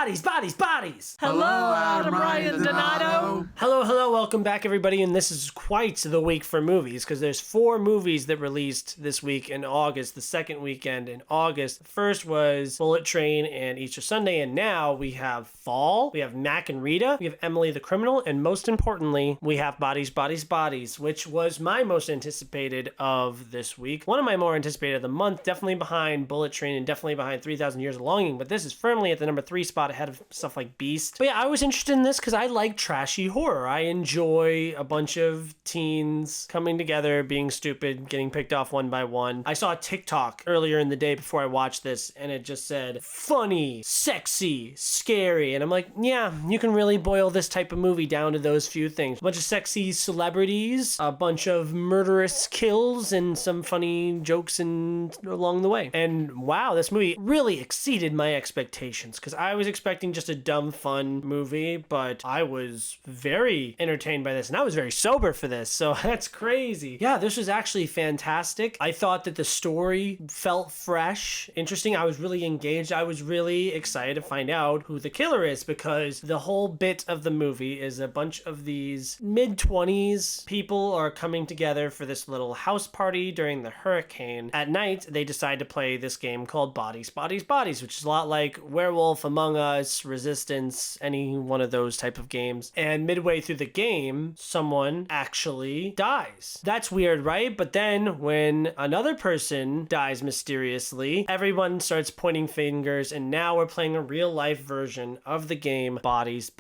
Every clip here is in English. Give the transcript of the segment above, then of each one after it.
Bodies. Hello, Adam Ryan Donato. Hello, welcome back everybody, and this is quite the week for movies, because there's 4 movies that released this week in August, the second weekend in August. The first was Bullet Train and Easter Sunday, and now we have Fall, we have Mac and Rita, we have Emily the Criminal, and most importantly, we have Bodies, which was my most anticipated of this week. One of my more anticipated of the month, definitely behind Bullet Train and definitely behind 3,000 Years of Longing, but this is firmly at the number 3 spot ahead of stuff like Beast. But yeah, I was interested in this because I like trashy horror. I enjoy a bunch of teens coming together, being stupid, getting picked off one by one. I saw a TikTok earlier in the day before I watched this, and it just said, funny, sexy, scary. And I'm like, yeah, you can really boil this type of movie down to those few things. A bunch of sexy celebrities, a bunch of murderous kills, and some funny jokes along the way. And wow, this movie really exceeded my expectations, because I was expecting just a dumb, fun movie, but I was very entertained by this, and I was very sober for this, so that's crazy. Yeah, this was actually fantastic. I thought that the story felt fresh, interesting. I was really engaged. I was really excited to find out who the killer is, because the whole bit of the movie is a bunch of these mid-20s people are coming together for this little house party during the hurricane. At night, they decide to play this game called Bodies, which is a lot like Werewolf, Among Us, Resistance, any one of those type of games. And midway through the game, someone actually dies. That's weird, right? But then when another person dies mysteriously, everyone starts pointing fingers, and now we're playing a real life version of the game Bodies.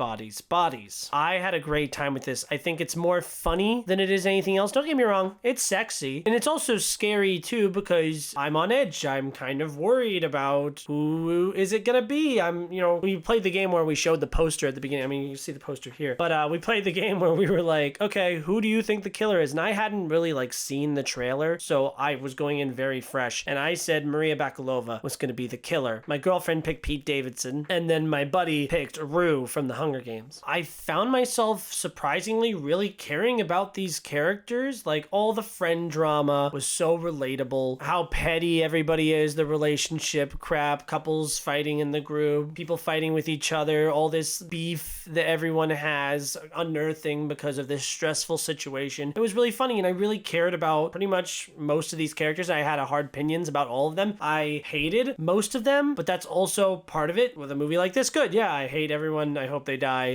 I had a great time with this. I think it's more funny than it is anything else. Don't get me wrong, it's sexy, and it's also scary too, because I'm on edge. I'm kind of worried about who is it gonna be. We played the game where we showed the poster at the beginning. I mean, you see the poster here, but we played the game where we were like, okay, who do you think the killer is? And I hadn't really seen the trailer, so I was going in very fresh, and I said Maria Bakalova was gonna be the killer. My girlfriend picked Pete Davidson, and then my buddy picked Rue from the Hunger Games. I found myself surprisingly really caring about these characters. All the friend drama was so relatable. How petty everybody is, the relationship crap, couples fighting in the group, people fighting with each other, all this beef that everyone has unearthing because of this stressful situation. It was really funny, and I really cared about pretty much most of these characters. I had hard opinions about all of them. I hated most of them, but that's also part of it with a movie like this. Good, yeah, I hate everyone. I hope they die.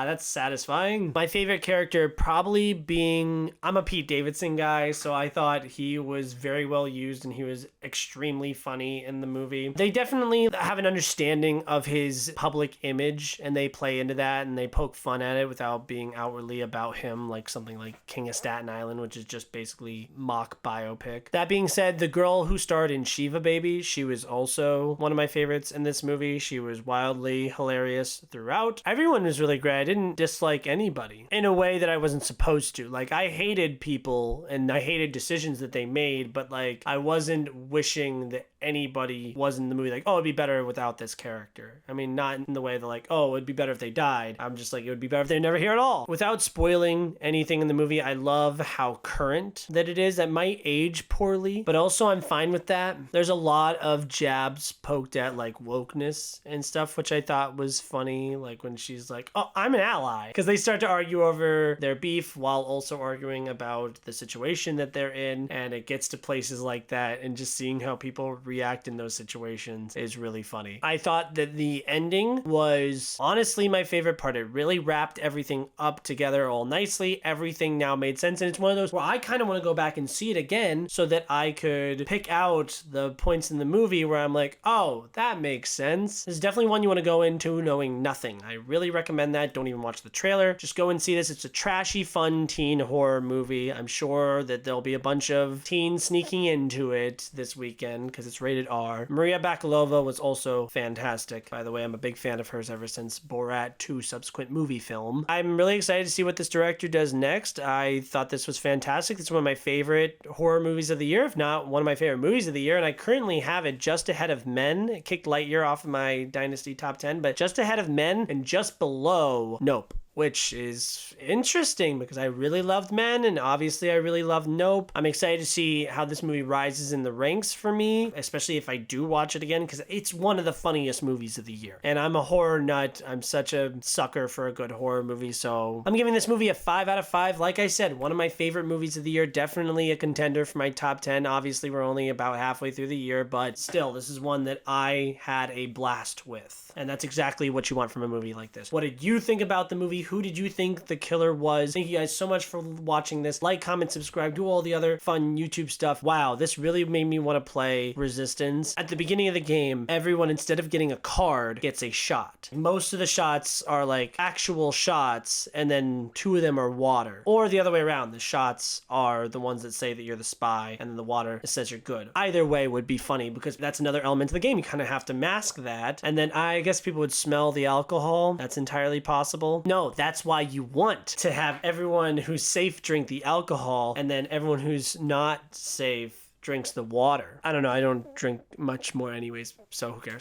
That's satisfying. My favorite character probably being, I'm a Pete Davidson guy, so I thought he was very well used, and he was extremely funny in the movie. They definitely have an understanding of his public image, and they play into that, and they poke fun at it without being outwardly about him, like something like King of Staten Island, which is just basically mock biopic. That being said, the girl who starred in Shiva Baby, she was also one of my favorites in this movie. She was wildly hilarious throughout. Everyone was really great. I didn't dislike anybody in a way that I wasn't supposed to. I hated people, and I hated decisions that they made, but I wasn't wishing that anybody was in the movie it'd be better without this character. I mean, not in the way that it'd be better if they died. I'm just it would be better if they're never here at all. Without spoiling anything in the movie, I love how current that it is. That might age poorly, but also I'm fine with that. There's a lot of jabs poked at wokeness and stuff, which I thought was funny. When she's like, oh, I'm an ally, because they start to argue over their beef while also arguing about the situation that they're in, and it gets to places like that, and just seeing how people react in those situations is really funny. I thought that the ending was honestly my favorite part. It really wrapped everything up together all nicely. Everything now made sense, and it's one of those where I kind of want to go back and see it again so that I could pick out the points in the movie where I'm like, oh, that makes sense. This is definitely one you want to go into knowing nothing. I really recommend that. Don't even watch the trailer. Just go and see this. It's a trashy, fun teen horror movie. I'm sure that there'll be a bunch of teens sneaking into it this weekend because it's rated R. Maria Bakalova was also fantastic. By the way, I'm a big fan of hers ever since Borat 2 subsequent movie film. I'm really excited to see what this director does next. I thought this was fantastic. It's one of my favorite horror movies of the year, if not one of my favorite movies of the year, and I currently have it just ahead of Men. It kicked Lightyear off of my Dynasty top 10, but just ahead of Men and just below Nope, which is interesting because I really loved Men, and obviously I really loved Nope. I'm excited to see how this movie rises in the ranks for me, especially if I do watch it again, because it's one of the funniest movies of the year. And I'm a horror nut. I'm such a sucker for a good horror movie, so I'm giving this movie a 5 out of 5. Like I said, one of my favorite movies of the year, definitely a contender for my top 10. Obviously, we're only about halfway through the year, but still, this is one that I had a blast with. And that's exactly what you want from a movie like this. What did you think about the movie? Who did you think the killer was? Thank you guys so much for watching this. Like, comment, subscribe, do all the other fun YouTube stuff. Wow, this really made me want to play Resistance. At the beginning of the game, everyone, instead of getting a card, gets a shot. Most of the shots are like actual shots, and then 2 of them are water. Or the other way around, the shots are the ones that say that you're the spy, and then the water says you're good. Either way would be funny, because that's another element of the game. You kind of have to mask that, and then I guess people would smell the alcohol. That's entirely possible. No, that's why you want to have everyone who's safe drink the alcohol, and then everyone who's not safe drinks the water. I don't know, I don't drink much more anyways, so who cares?